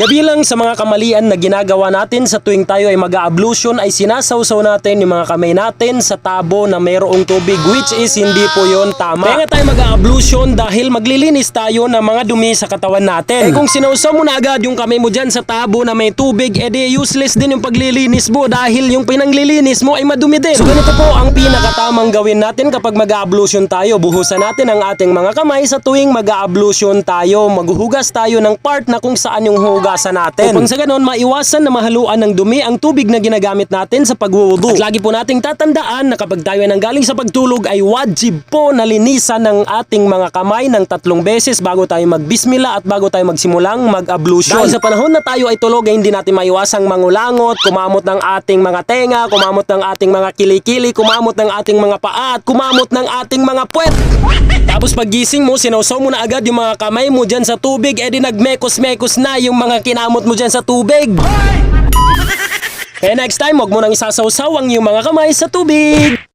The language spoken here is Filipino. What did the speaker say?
Kabilang sa mga kamalian na ginagawa natin sa tuwing tayo ay mag-a-ablution ay sinasawsaw natin yung mga kamay natin sa tabo na mayroong tubig, which is hindi po yon tama. Kaya nga tayo mag-a-ablution dahil maglilinis tayo ng mga dumi sa katawan natin. Kung sinawsaw mo na agad yung kamay mo dyan sa tabo na may tubig, edi useless din yung paglilinis mo dahil yung pinanglilinis mo ay madumi din. So ganito po ang pinakatamang gawin natin kapag mag-a-ablution tayo. Buhusan natin ang ating mga kamay sa tuwing mag-a-ablution tayo. Maghuhugas tayo ng part na kung saan yung hugasan natin. Upang sa ganon, maiwasan na mahaluan ng dumi ang tubig na ginagamit natin sa pagwuwudu. At lagi po nating tatandaan na kapag tayo nanggaling sa pagtulog ay wajib po na linisan ng ating mga kamay ng 3 beses bago tayo magbismila at bago tayo magsimulang mag-ablution. Dahil sa panahon na tayo ay tulog ay hindi natin maiwasang mangulangot, kumamot ng ating mga tenga, kumamot ng ating mga kilikili, kumamot ng ating mga paa, at kumamot ng ating mga puwet. Tapos paggising mo, sinawsaw mo na agad yung mga kamay mo dyan sa tubig, edi nagmekos-mekos na yung mga kinamot mo dyan sa tubig. Kaya next time, huwag mo nang isasawsaw ang iyong mga kamay sa tubig.